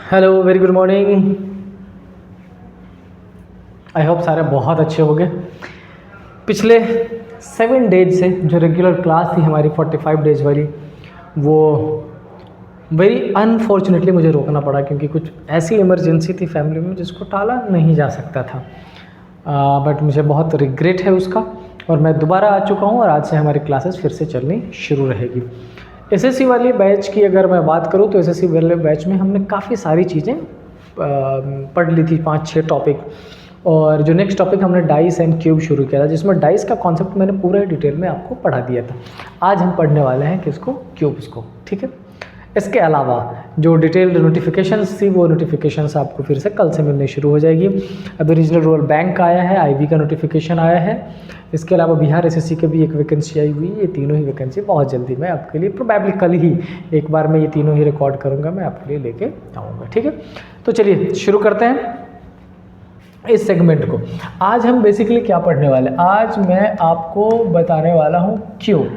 Hello, very good morning. I hope सारे बहुत अच्छे हो गए। पिछले 7 डेज से जो रेगुलर क्लास थी हमारी 45 डेज वाली, वो वेरी अनफॉर्चुनेटली मुझे रोकना पड़ा क्योंकि कुछ ऐसी इमरजेंसी थी फैमिली में जिसको टाला नहीं जा सकता था। बट मुझे बहुत रिग्रेट है उसका, और मैं दोबारा आ चुका हूँ और आज से हमारी क्लासेस फिर से चलनी शुरू रहेगी। एसएससी वाली बैच की अगर मैं बात करूँ तो एसएससी वाले बैच में हमने काफ़ी सारी चीज़ें पढ़ ली थी, 5-6 टॉपिक। और जो नेक्स्ट टॉपिक हमने डाइस एंड क्यूब शुरू किया था, जिसमें डाइस का कॉन्सेप्ट मैंने पूरा डिटेल में आपको पढ़ा दिया था। आज हम पढ़ने वाले हैं किसको, क्यूब्स को, ठीक है। इसके अलावा जो डिटेल्ड नोटिफिकेशंस थी वो नोटिफिकेशंस आपको फिर से कल से मिलने शुरू हो जाएगी। अभी रीजनल रूरल बैंक का आया है, आईबी का नोटिफिकेशन आया है। इसके अलावा बिहार एसएससी की भी एक वैकेंसी आई हुई है। ये तीनों ही वैकेंसी बहुत जल्दी मैं आपके लिए, प्रोबेबली कल ही एक बार मैं ये तीनों ही रिकॉर्ड करूँगा, मैं आपके लिए लेके आऊँगा, ठीक है। तो चलिए शुरू करते हैं इस सेगमेंट को। आज हम बेसिकली क्या पढ़ने वाले हैं, आज मैं आपको बताने वाला हूँ क्यूब।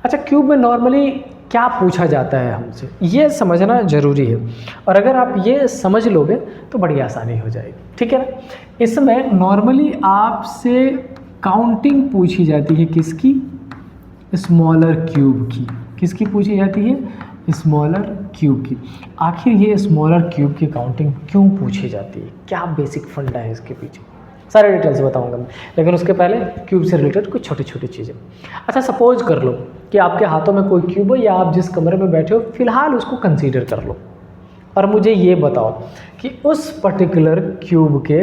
अच्छा, क्यूब में नॉर्मली क्या पूछा जाता है हमसे, ये समझना ज़रूरी है। और अगर आप ये समझ लोगे तो बड़ी आसानी हो जाएगी, ठीक है ना। इसमें नॉर्मली आपसे काउंटिंग पूछी जाती है, किसकी, स्मॉलर क्यूब की। किसकी पूछी जाती है, स्मॉलर क्यूब की। आखिर ये स्मॉलर क्यूब की काउंटिंग क्यों पूछी जाती है, क्या बेसिक फंडा है इसके पीछे, सारे डिटेल्स बताऊंगा मैं। लेकिन उसके पहले क्यूब से रिलेटेड कुछ छोटी छोटी चीज़ें। अच्छा, सपोज कर लो कि आपके हाथों में कोई क्यूब है, या आप जिस कमरे में बैठे हो फिलहाल उसको कंसीडर कर लो, और मुझे ये बताओ कि उस पर्टिकुलर क्यूब के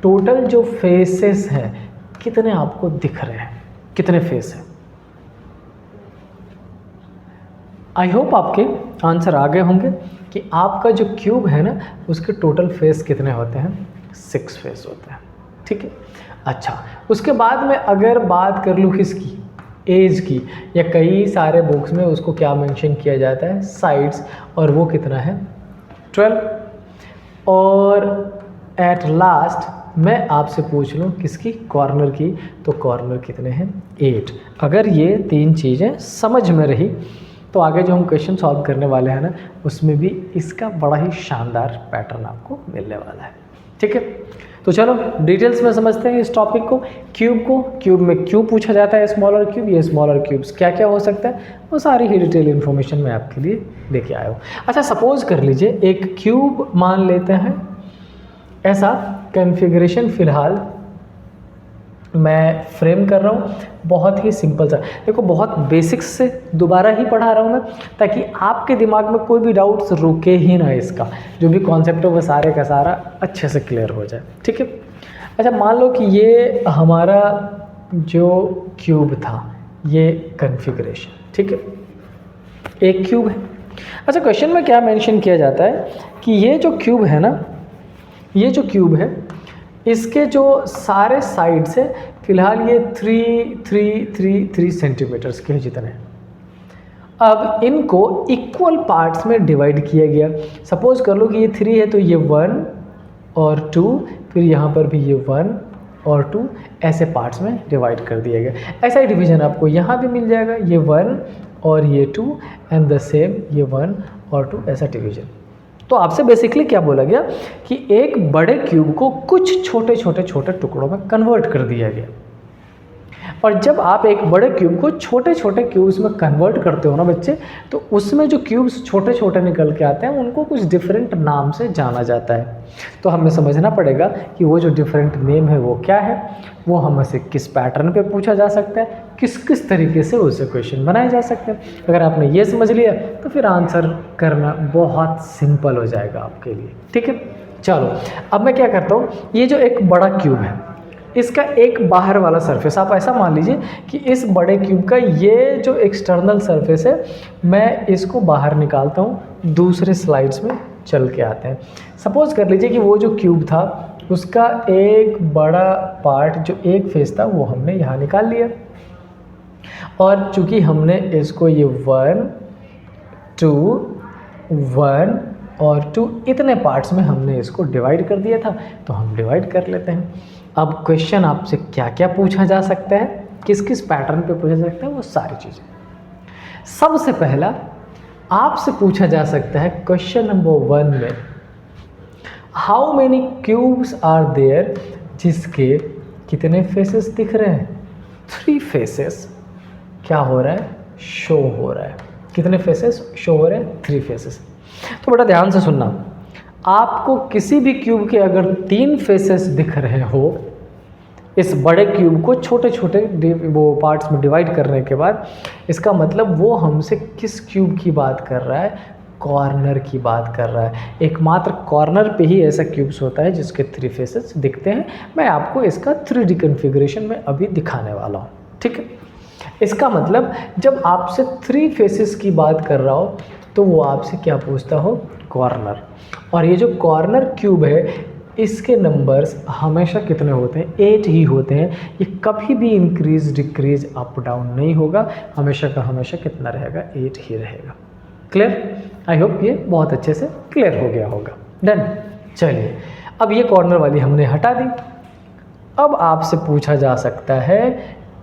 टोटल जो फेसेस हैं कितने आपको दिख रहे हैं, कितने फेस हैं। आई होप आपके आंसर आ गए होंगे कि आपका जो क्यूब है ना उसके टोटल फेस कितने होते हैं, 6 फेस होते हैं, ठीक है। अच्छा, उसके बाद में अगर बात कर लूँ किसकी, एज की, या कई सारे बुक्स में उसको क्या मेंशन किया जाता है, साइड्स, और वो कितना है, 12। और एट लास्ट मैं आपसे पूछ लूँ किसकी, कॉर्नर की, तो कॉर्नर कितने हैं, 8। अगर ये 3 चीज़ें समझ में रही तो आगे जो हम क्वेश्चन सॉल्व करने वाले हैं ना उसमें भी इसका बड़ा ही शानदार पैटर्न आपको मिलने वाला है, ठीक है। तो चलो डिटेल्स में समझते हैं इस टॉपिक को, क्यूब को। क्यूब में क्यों पूछा जाता है स्मॉलर क्यूब, ये स्मॉलर क्यूब्स क्या क्या हो सकता है, वो सारी ही डिटेल इन्फॉर्मेशन मैं आपके लिए लेके आया हूँ। अच्छा, सपोज कर लीजिए एक क्यूब मान लेते हैं, ऐसा कॉन्फ़िगरेशन फिलहाल मैं फ्रेम कर रहा हूँ, बहुत ही सिंपल सा। देखो, बहुत बेसिक्स से दोबारा ही पढ़ा रहा हूँ मैं, ताकि आपके दिमाग में कोई भी डाउट्स रुके ही ना, इसका जो भी कॉन्सेप्ट है वो सारे का सारा अच्छे से क्लियर हो जाए, ठीक है। अच्छा, मान लो कि ये हमारा जो क्यूब था, ये कॉन्फ़िगरेशन, ठीक है, एक क्यूब है। अच्छा, क्वेश्चन में क्या मेंशन किया जाता है कि ये जो क्यूब है ना, ये जो क्यूब है इसके जो सारे साइड्स है फिलहाल ये 3 सेंटीमीटर्स के हैं जितने। अब इनको इक्वल पार्ट्स में डिवाइड किया गया। सपोज कर लो कि ये 3 है तो ये 1 और 2, फिर यहाँ पर भी ये 1 और 2, ऐसे पार्ट्स में डिवाइड कर दिया गया। ऐसा ही डिवीजन आपको यहाँ भी मिल जाएगा, ये 1 और ये 2 एंड द सेम ये 1 और 2, ऐसा डिवीजन। तो आपसे बेसिकली क्या बोला गया कि एक बड़े क्यूब को कुछ छोटे छोटे छोटे टुकड़ों में कन्वर्ट कर दिया गया। और जब आप एक बड़े क्यूब को छोटे छोटे क्यूब्स में कन्वर्ट करते हो ना बच्चे, तो उसमें जो क्यूब्स छोटे छोटे निकल के आते हैं उनको कुछ डिफरेंट नाम से जाना जाता है। तो हमें समझना पड़ेगा कि वो जो डिफरेंट नेम है वो क्या है, वो हमसे किस पैटर्न पे पूछा जा सकता है, किस किस तरीके से उससे क्वेश्चन बनाए जा सकते हैं। अगर आपने ये समझ लिया तो फिर आंसर करना बहुत सिंपल हो जाएगा आपके लिए, ठीक है। चलो, अब मैं क्या करता हूँ, ये जो एक बड़ा क्यूब है इसका एक बाहर वाला सरफेस, आप ऐसा मान लीजिए कि इस बड़े क्यूब का ये जो एक्सटर्नल सरफेस है मैं इसको बाहर निकालता हूँ। दूसरे स्लाइड्स में चल के आते हैं। सपोज कर लीजिए कि वो जो क्यूब था उसका एक बड़ा पार्ट जो एक फेस था वो हमने यहाँ निकाल लिया, और चूंकि हमने इसको ये 1 2 1 और 2 इतने पार्ट्स में हमने इसको डिवाइड कर दिया था, तो हम डिवाइड कर लेते हैं। अब क्वेश्चन आपसे क्या क्या पूछा जा सकता है, किस किस पैटर्न पे पूछा जा सकता है, वो सारी चीज़ें। सबसे पहला आपसे पूछा जा सकता है क्वेश्चन नंबर 1 में, how many cubes are there, जिसके कितने फेसेस दिख रहे हैं? 3 फेसेस। क्या हो रहा है? शो हो रहा है। कितने फेसेस शो हो रहे हैं? 3 फेसेस। तो बेटा ध्यान से सुनना, आपको किसी भी क्यूब के अगर 3 फेसेस दिख रहे हो, इस बड़े क्यूब को छोटे छोटे वो पार्ट्स में डिवाइड करने के बाद, इसका मतलब वो हमसे किस क्यूब की बात कर रहा है? कॉर्नर की बात कर रहा है। एकमात्र कॉर्नर पे ही ऐसा क्यूब्स होता है जिसके 3 फेसेस दिखते हैं। मैं आपको इसका 3D कन्फिग्रेशन में अभी दिखाने वाला हूँ, ठीक है। इसका मतलब जब आपसे 3 फेसेस की बात कर रहा हो तो वो आपसे क्या पूछता हो? कॉर्नर। और ये जो कॉर्नर क्यूब है, इसके नंबर्स हमेशा कितने होते हैं? 8 ही होते हैं। ये कभी भी इंक्रीज डिक्रीज अप डाउन नहीं होगा, हमेशा का हमेशा कितना रहेगा? 8 ही रहेगा। क्लियर? आई होप ये बहुत अच्छे से क्लियर हो गया होगा। डन। चलिए, अब ये कॉर्नर वाली हमने हटा दी। अब आपसे पूछा जा सकता है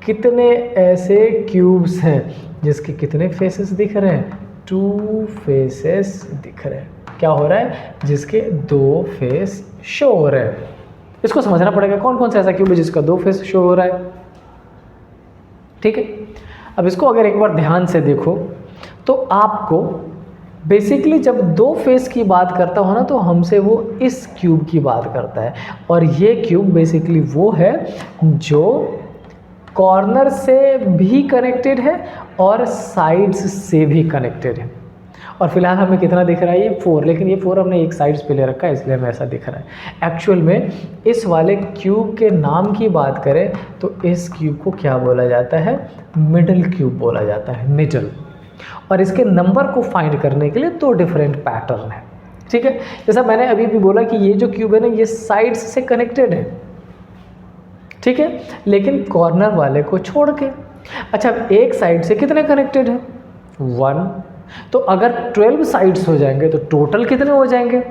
कितने ऐसे क्यूब्स हैं जिसके कितने फेसेस दिख रहे हैं? 2 फेसेस दिख रहे हैं। क्या हो रहा है? जिसके 2 फेस शो हो रहे हैं। इसको समझना पड़ेगा कौन कौन सा ऐसा क्यूब है जिसका 2 फेस शो हो रहा है, ठीक है। अब इसको अगर एक बार ध्यान से देखो तो आपको बेसिकली जब 2 फेस की बात करता हो ना, तो हमसे वो इस क्यूब की बात करता है। और ये क्यूब बेसिकली वो है जो कॉर्नर से भी कनेक्टेड है और साइड्स से भी कनेक्टेड है। और फिलहाल हमें कितना दिख रहा है? ये 4, लेकिन ये 4 हमने एक साइड्स पे ले रखा है, इसलिए हमें ऐसा दिख रहा है। एक्चुअल में इस वाले क्यूब के नाम की बात करें तो इस क्यूब को क्या बोला जाता है? मिडल क्यूब बोला जाता है, मिडल। और इसके नंबर को फाइंड करने के लिए 2 डिफरेंट पैटर्न है, ठीक है। जैसा मैंने अभी भी बोला कि ये जो क्यूब है ना, ये साइड्स से कनेक्टेड है, ठीक है, लेकिन कॉर्नर वाले को छोड़ के। अच्छा, एक साइड से कितने कनेक्टेड है? 1। तो अगर 12 साइड्स हो जाएंगे तो टोटल कितने हो जाएंगे?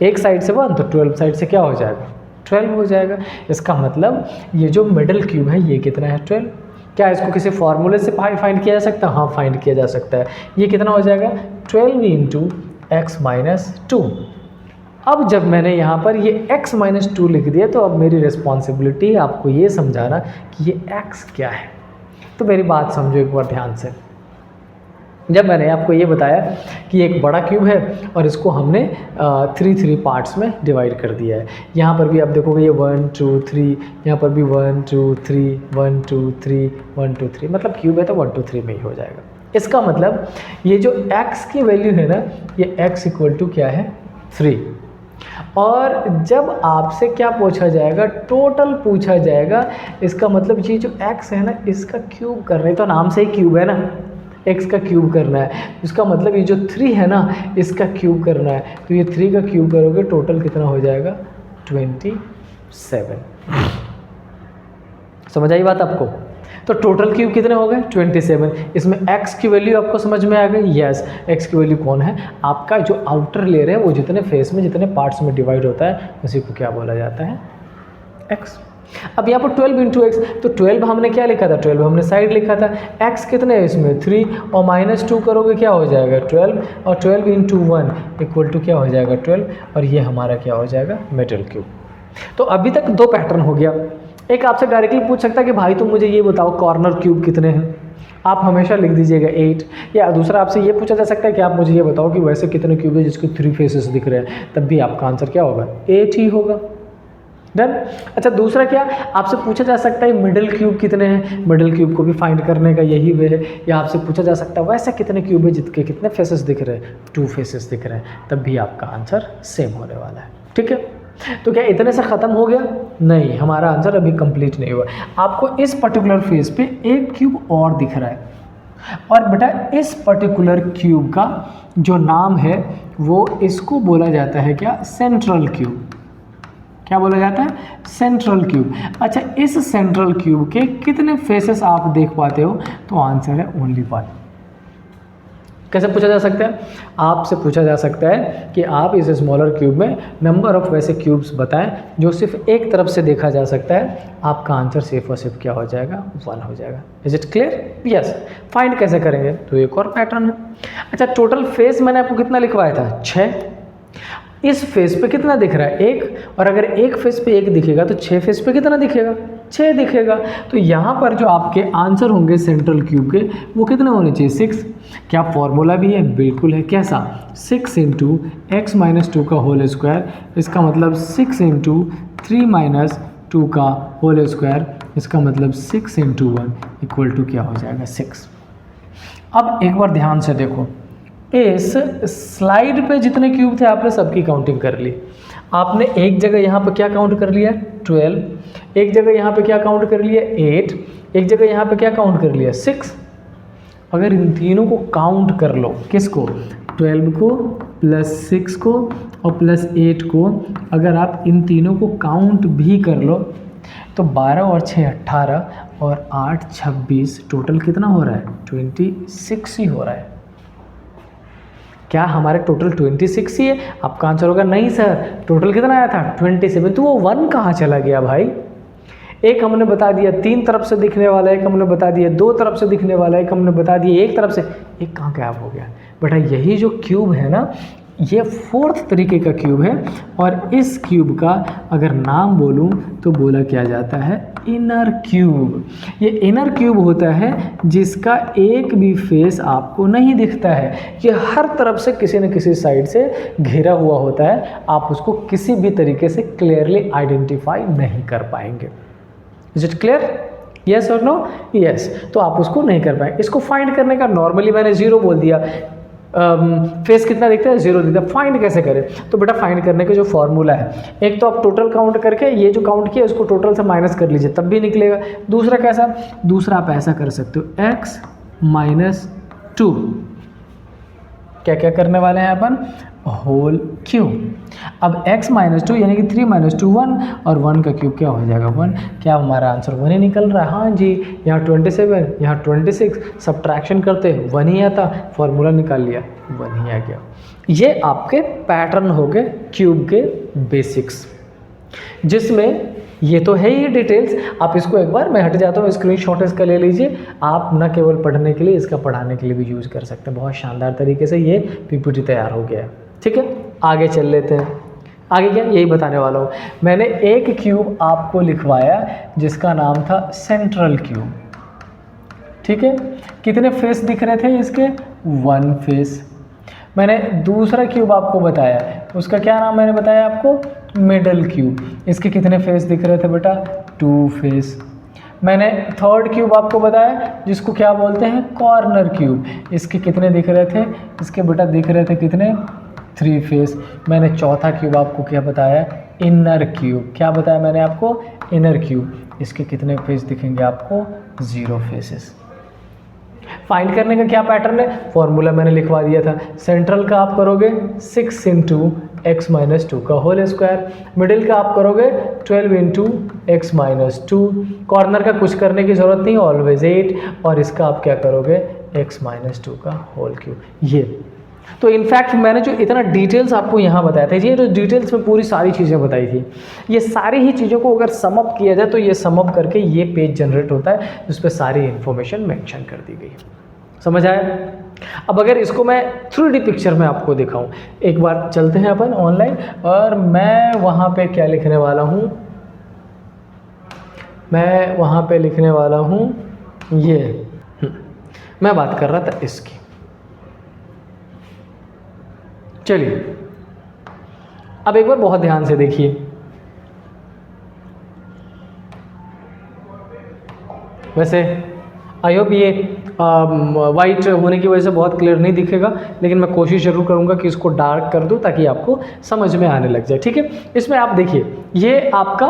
एक साइड से 1 तो 12 साइड से क्या हो जाएगा? 12 हो जाएगा। इसका मतलब ये जो मिडल क्यूब है ये कितना है? 12। क्या इसको किसी फॉर्मूले से फाइंड किया जा सकता है? हाँ, फाइंड किया जा सकता है। ये कितना हो जाएगा? 12 इंटू x-2। अब जब मैंने यहाँ पर ये x-2 लिख दिया तो अब मेरी रिस्पॉन्सिबिलिटी है आपको ये समझाना कि ये x क्या है। तो मेरी बात समझो एक बार ध्यान से। जब मैंने आपको ये बताया कि एक बड़ा क्यूब है और इसको हमने 3 पार्ट्स में डिवाइड कर दिया है। यहाँ पर भी आप देखोगे ये 1 2 3, यहाँ पर भी 1 2 3 1 2 3 1 2 3, मतलब क्यूब है तो 1 2 3 में ही हो जाएगा। इसका मतलब ये जो x की वैल्यू है ना, ये x इक्वल टू क्या है? 3। और जब आपसे क्या पूछा जाएगा? टोटल पूछा जाएगा। इसका मतलब ये जो x है ना, इसका क्यूब कर रहे हैं, तो नाम से ही क्यूब है ना, x का क्यूब करना है। इसका मतलब ये जो 3 है ना, इसका क्यूब करना है। तो ये 3 का क्यूब करोगे, टोटल कितना हो जाएगा? 27। समझ आई बात आपको? तो टोटल क्यूब कितने हो गए? 27। इसमें x की वैल्यू आपको समझ में आ गई? यस। x की वैल्यू कौन है? आपका जो आउटर लेयर है, वो जितने फेस में जितने पार्ट्स में डिवाइड होता है उसी को क्या बोला जाता है? x। अब यहाँ पर 12 इंटू एक्स, तो 12 हमने क्या लिखा था? 12 हमने साइड लिखा था। x कितने है इसमें? 3, और -2 करोगे क्या हो जाएगा? 12, और 12 इंटू 1 इक्वल टू क्या हो जाएगा? 12, और ये हमारा क्या हो जाएगा? Middle cube. तो अभी तक 2 पैटर्न हो गया। एक आपसे डायरेक्टली पूछ सकता है कि भाई तुम मुझे ये बताओ कॉर्नर क्यूब कितने हैं? आप हमेशा लिख दीजिएगा 8। या दूसरा आपसे ये पूछा जा सकता है कि आप मुझे ये बताओ कि वैसे कितने क्यूब है जिसके 3 फेसेस दिख रहे हैं, तब भी आपका आंसर क्या होगा? 8 ही होगा। डन। अच्छा, दूसरा क्या आपसे पूछा जा सकता है? मिडिल क्यूब कितने हैं? मिडिल क्यूब को भी फाइंड करने का यही वे है। या आपसे पूछा जा सकता है वैसे कितने क्यूब है जिसके कितने फेसेस दिख रहे हैं? 2 फेसेस दिख रहे हैं, तब भी आपका आंसर सेम होने वाला है, ठीक है। तो क्या इतने से ख़त्म हो गया? नहीं, हमारा आंसर अभी कंप्लीट नहीं हुआ। आपको इस पर्टिकुलर फेस पे एक क्यूब और दिख रहा है, और बेटा इस पर्टिकुलर क्यूब का जो नाम है वो इसको बोला जाता है क्या? Central cube. क्या बोला जाता है? Central cube. अच्छा, इस सेंट्रल क्यूब के कितने फेसेस आप देख पाते हो? तो आंसर है ओनली 1। कैसे पूछा जा सकता है? आपसे पूछा जा सकता है कि आप इस स्मॉलर क्यूब में नंबर ऑफ वैसे क्यूब्स बताएं जो सिर्फ एक तरफ से देखा जा सकता है। आपका आंसर सिर्फ और सिर्फ क्या हो जाएगा? 1 हो जाएगा। Is it clear? Yes. Find कैसे करेंगे? तो एक और पैटर्न है। अच्छा, टोटल फेस मैंने आपको कितना लिखवाया था? 6। इस फेस पे कितना दिख रहा है? 1। और अगर एक फेस पे 1 दिखेगा तो 6 फेस पे कितना दिखेगा? 6 दिखेगा। तो यहाँ पर जो आपके आंसर होंगे सेंट्रल क्यूब के वो कितने होने चाहिए? 6। क्या फॉर्मूला भी है? बिल्कुल है। कैसा? 6 इंटू एक्स माइनस 2 का होल स्क्वायर, इसका मतलब 6 इंटू 3 - 2 का होल स्क्वायर, इसका मतलब 6 इंटू 1 इक्वल टू क्या हो जाएगा? 6। अब एक बार ध्यान से देखो, इस स्लाइड पे जितने क्यूब थे आपने सबकी काउंटिंग कर ली। आपने एक जगह यहाँ पे क्या काउंट कर लिया? 12। एक जगह यहाँ पे क्या काउंट कर लिया? 8। एक जगह यहाँ पे क्या काउंट कर लिया? 6। अगर इन तीनों को काउंट कर लो, किसको? 12 को प्लस 6 को और प्लस 8 को, अगर आप इन तीनों को काउंट भी कर लो तो 12 और 6 18 और 8 26, टोटल कितना हो रहा है? 26 ही हो रहा है। क्या हमारे टोटल 26 ही है? आपका आंसर होगा नहीं सर, टोटल कितना आया था? 27। तो वो 1 कहाँ चला गया भाई? एक हमने बता दिया 3 तरफ से दिखने वाला है, एक हमने बता दिया 2 तरफ से दिखने वाला है, एक हमने बता दिया 1 तरफ से, एक कहाँ गायब हो गया? बेटा यही जो क्यूब है ना, ये 4th तरीके का क्यूब है। और इस क्यूब का अगर नाम बोलूं तो बोला क्या जाता है? Inner cube. ये इनर क्यूब होता है जिसका एक भी फेस आपको नहीं दिखता है। ये हर तरफ से किसी न किसी साइड से घिरा हुआ होता है, आप उसको किसी भी तरीके से क्लियरली आइडेंटिफाई नहीं कर पाएंगे। Is it clear? यस और नो? यस। तो आप उसको नहीं कर पाएंगे। इसको फाइंड करने का नॉर्मली मैंने 0 बोल दिया। फेस कितना दिखता है? 0 दिखता है। फाइंड कैसे करें? तो बेटा फाइंड करने का जो फॉर्मूला है, एक तो आप टोटल काउंट करके ये जो काउंट किया उसको टोटल से माइनस कर लीजिए, तब भी निकलेगा। दूसरा कैसा? दूसरा आप ऐसा कर सकते हो, x - 2। क्या क्या करने वाले हैं अपन? Whole cube. अब x - 2 यानी कि 3 - 2 1, और 1 का क्यूब क्या हो जाएगा? 1। क्या हमारा आंसर 1 ही निकल रहा है? हाँ जी। यहाँ 27, यहाँ 26, सब्ट्रैक्शन करते 1 ही आता, फॉर्मूला निकाल लिया, 1 ही आ गया। ये आपके पैटर्न हो गए क्यूब के बेसिक्स, जिसमें ये तो है ही डिटेल्स। आप इसको एक बार, मैं हट जाता हूँ, स्क्रीनशॉट इसका ले लीजिए। आप न केवल पढ़ने के लिए, इसका पढ़ाने के लिए भी यूज़ कर सकते हैं। बहुत शानदार तरीके से ये पीपीटी तैयार हो गया है। ठीक है, आगे चल लेते हैं। आगे क्या, यही बताने वाला हूँ। मैंने एक क्यूब आपको लिखवाया जिसका नाम था सेंट्रल क्यूब। ठीक है, कितने फेस दिख रहे थे इसके? 1 फेस। मैंने दूसरा क्यूब आपको बताया, उसका क्या नाम मैंने बताया आपको? Middle cube. इसके कितने फेस दिख रहे थे बेटा? 2 फेस। मैंने थर्ड क्यूब आपको बताया जिसको क्या बोलते हैं? Corner cube. इसके कितने दिख रहे थे? इसके बेटा दिख रहे थे कितने? 3 फेस। मैंने चौथा क्यूब आपको क्या बताया? Inner cube. क्या बताया मैंने आपको? Inner cube. इसके कितने फेस दिखेंगे आपको? 0 फेसेस। फाइंड करने का क्या पैटर्न है? फॉर्मूला मैंने लिखवा दिया था। सेंट्रल का आप करोगे 6 इंटू x - 2 का होल स्क्वायर। मिडिल का आप करोगे 12 इंटू x - 2। कॉर्नर का कुछ करने की ज़रूरत नहीं, ऑलवेज 8। और इसका आप क्या करोगे? x - 2 का होल क्यूब। ये तो इनफैक्ट मैंने जो इतना डिटेल्स आपको यहाँ बताया था, ये जो डिटेल्स में पूरी सारी चीज़ें बताई थी, ये सारी ही चीज़ों को अगर समअप किया जाए तो ये समअप करके ये पेज जनरेट होता है जिस पर सारी इन्फॉर्मेशन मेंशन कर दी गई। समझ आया? अब अगर इसको मैं 3D पिक्चर में आपको दिखाऊं, एक बार चलते हैं अपन ऑनलाइन, और मैं वहाँ पे क्या लिखने वाला हूँ? मैं वहाँ पे लिखने वाला हूँ ये, मैं बात कर रहा था इसकी। चलिए अब एक बार बहुत ध्यान से देखिए। वैसे आई होप ये वाइट होने की वजह से बहुत क्लियर नहीं दिखेगा, लेकिन मैं कोशिश जरूर करूंगा कि इसको डार्क कर दूं ताकि आपको समझ में आने लग जाए। ठीक है, इसमें आप देखिए, ये आपका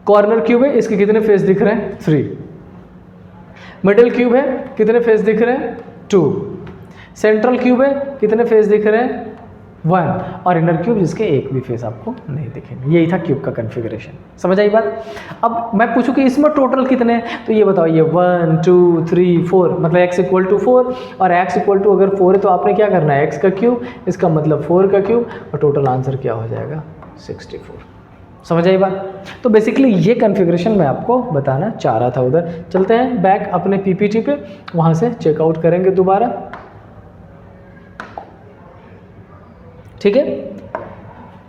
कॉर्नर क्यूब है, इसके कितने फेस दिख रहे हैं? 3। मिडिल क्यूब है, कितने फेस दिख रहे हैं? 2। सेंट्रल क्यूब है, कितने फेस दिख रहे हैं? 1 और इनर क्यूब जिसके एक भी फेस आपको नहीं दिखेंगे। यही था क्यूब का कन्फिग्रेशन। समझ आई बात? अब मैं पूछूं कि इसमें टोटल कितने हैं, तो ये बताओ, ये 1 2 3 4, मतलब x इक्वल टू 4 और x इक्वल टू अगर 4 है तो आपने क्या करना है, x का क्यूब, इसका मतलब 4 का क्यूब, और टोटल आंसर क्या हो जाएगा 64। समझ आई बात? तो बेसिकली ये कन्फिग्रेशन मैं आपको बताना चाह रहा था। उधर चलते हैं बैक अपने पीपीटी पे, वहाँ से चेकआउट करेंगे दोबारा। ठीक है,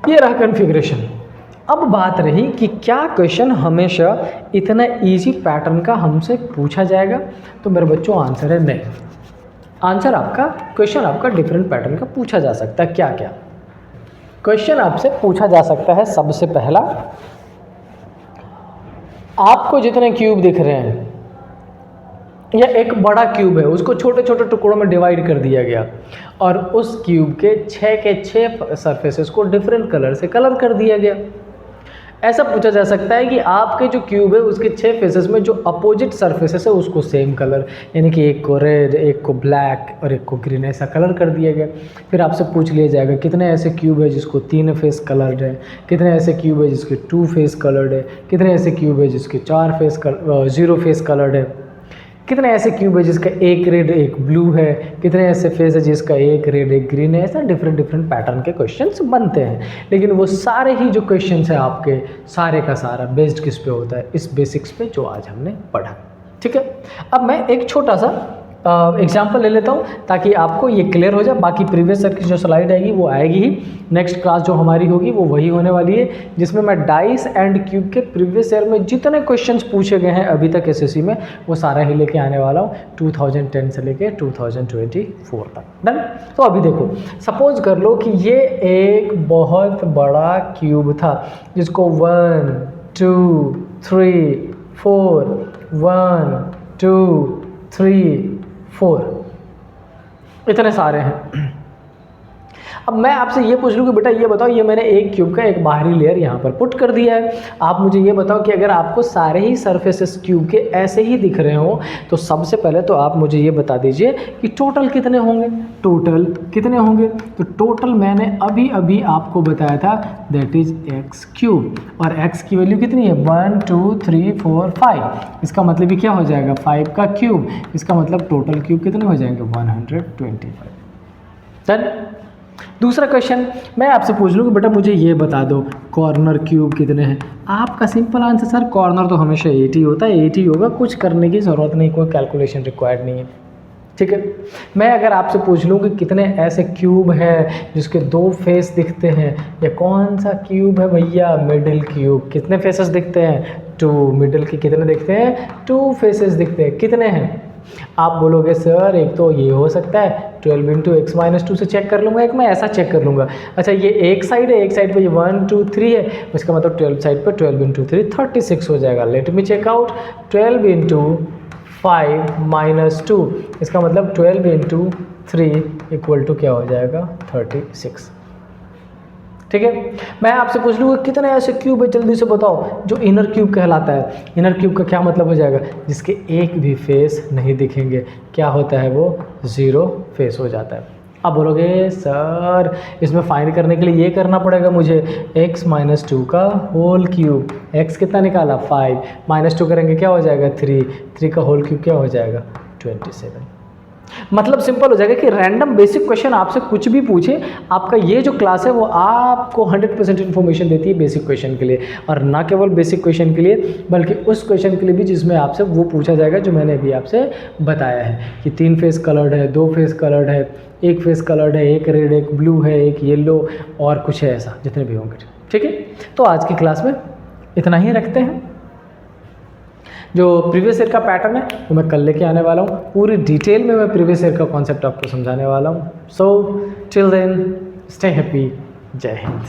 ये रहा कन्फिग्रेशन। अब बात रही कि क्या क्वेश्चन हमेशा इतना इजी पैटर्न का हमसे पूछा जाएगा, तो मेरे बच्चों आंसर है नहीं। आंसर आपका, क्वेश्चन आपका डिफरेंट पैटर्न का पूछा जा सकता है। क्या क्या क्वेश्चन आपसे पूछा जा सकता है? सबसे पहला, आपको जितने क्यूब दिख रहे हैं या एक बड़ा क्यूब है, उसको छोटे छोटे टुकड़ों में डिवाइड कर दिया गया और उस क्यूब के 6 सरफेसेस को डिफरेंट कलर से कलर कर दिया गया। ऐसा पूछा जा सकता है कि आपके जो क्यूब है उसके 6 फेसेस में जो अपोजिट सरफेसेस है उसको सेम कलर, यानी कि एक को रेड, एक को ब्लैक और एक को ग्रीन, ऐसा कलर कर दिया गया। फिर आपसे पूछ लिया जाएगा कितने ऐसे क्यूब है जिसको 3 फेस कलर्ड है, कितने ऐसे क्यूब है जिसके 2 फेस कलर्ड है, कितने ऐसे क्यूब है जिसके 0 फेस कलर्ड है, कितने ऐसे क्यूब है जिसका एक रेड एक ब्लू है, कितने ऐसे फेस है जिसका एक रेड एक ग्रीन है। ऐसा डिफरेंट पैटर्न के क्वेश्चंस बनते हैं, लेकिन वो सारे ही जो क्वेश्चंस हैं आपके, सारे का सारा बेस्ड किस पे होता है, इस बेसिक्स पे जो आज हमने पढ़ा। ठीक है, अब मैं एक छोटा सा एग्जाम्पल ले लेता हूँ ताकि आपको ये क्लियर हो जाए। बाकी प्रीवियस ईयर की जो स्लाइड आएगी वो आएगी ही, नेक्स्ट क्लास जो हमारी होगी वो वही होने वाली है, जिसमें मैं डाइस एंड क्यूब के प्रीवियस ईयर में जितने क्वेश्चंस पूछे गए हैं अभी तक एसएससी में, वो सारा ही लेके आने वाला हूँ 2010 से लेके 2024 तक। डन? तो अभी देखो, सपोज कर लो कि ये एक बहुत बड़ा क्यूब था जिसको 1 2 3 4 1 2 3 4 इतने सारे हैं। अब मैं आपसे ये पूछ लूँ कि बेटा ये बताओ, ये मैंने एक क्यूब का एक बाहरी लेयर यहाँ पर पुट कर दिया है, आप मुझे ये बताओ कि अगर आपको सारे ही सरफेसेस क्यूब के ऐसे ही दिख रहे हो तो सबसे पहले तो आप मुझे ये बता दीजिए कि टोटल कितने होंगे। टोटल कितने होंगे? तो टोटल मैंने अभी आपको बताया था, दैट इज एक्स क्यूब, और एक्स की वैल्यू कितनी है 1 2 3 4 5। इसका मतलब ये क्या हो जाएगा 5 का क्यूब, इसका मतलब टोटल क्यूब कितने हो जाएंगे 125। डन? दूसरा क्वेश्चन मैं आपसे पूछ लूँ कि बेटा मुझे ये बता दो कॉर्नर क्यूब कितने हैं। आपका सिंपल आंसर सर कॉर्नर तो हमेशा 80 होता है, 80 होगा, कुछ करने की ज़रूरत नहीं, कोई कैलकुलेशन रिक्वायर्ड नहीं है। ठीक है, मैं अगर आपसे पूछ लूँ कि कितने ऐसे क्यूब हैं जिसके 2 फेस दिखते हैं, या कौन सा क्यूब है भैया मिडिल क्यूब, कितने फेसेस दिखते हैं 2, मिडिल के कितने दिखते हैं 2 फेसेस दिखते हैं, कितने हैं? आप बोलोगे सर एक तो ये हो सकता है 12 इंटू एक्स माइनस 2 से चेक कर लूँगा, एक मैं ऐसा चेक कर लूँगा। अच्छा ये एक साइड है, एक साइड पे ये 1 2 3 है, इसका मतलब 12 साइड पे 12 इंटू 3 36 हो जाएगा। Let me check out, 12 into 5 minus 2, इसका मतलब 12 इंटू 3 इक्वल टू क्या हो जाएगा 36। ठीक है, मैं आपसे पूछ लूँगा कितने ऐसे क्यूब है, जल्दी से बताओ, जो इनर क्यूब कहलाता है। इनर क्यूब का क्या मतलब हो जाएगा? जिसके एक भी फेस नहीं दिखेंगे, क्या होता है वो 0 फेस हो जाता है। अब बोलोगे सर इसमें फाइंड करने के लिए ये करना पड़ेगा मुझे, x माइनस 2 का होल क्यूब, x कितना निकाला 5, माइनस 2 करेंगे क्या हो जाएगा 3 का होल क्यूब क्या हो जाएगा 27। मतलब सिंपल हो जाएगा कि रैंडम बेसिक क्वेश्चन आपसे कुछ भी पूछे, आपका ये जो क्लास है वो आपको 100% इन्फॉर्मेशन देती है बेसिक क्वेश्चन के लिए, और ना केवल बेसिक क्वेश्चन के लिए बल्कि उस क्वेश्चन के लिए भी जिसमें आपसे वो पूछा जाएगा जो मैंने अभी आपसे बताया है कि 3 फेस कलर्ड है, 2 फेस कलर्ड है, 1 फेस कलर्ड है, एक रेड एक ब्लू है, एक येलो और कुछ है, ऐसा जितने भी होंगे। ठीक है, तो आज की क्लास में इतना ही रखते हैं। जो प्रीवियस ईयर का पैटर्न है वो मैं कल लेके आने वाला हूँ, पूरी डिटेल में मैं प्रीवियस ईयर का कॉन्सेप्ट आपको समझाने वाला हूँ। So till then stay happy, जय हिंद।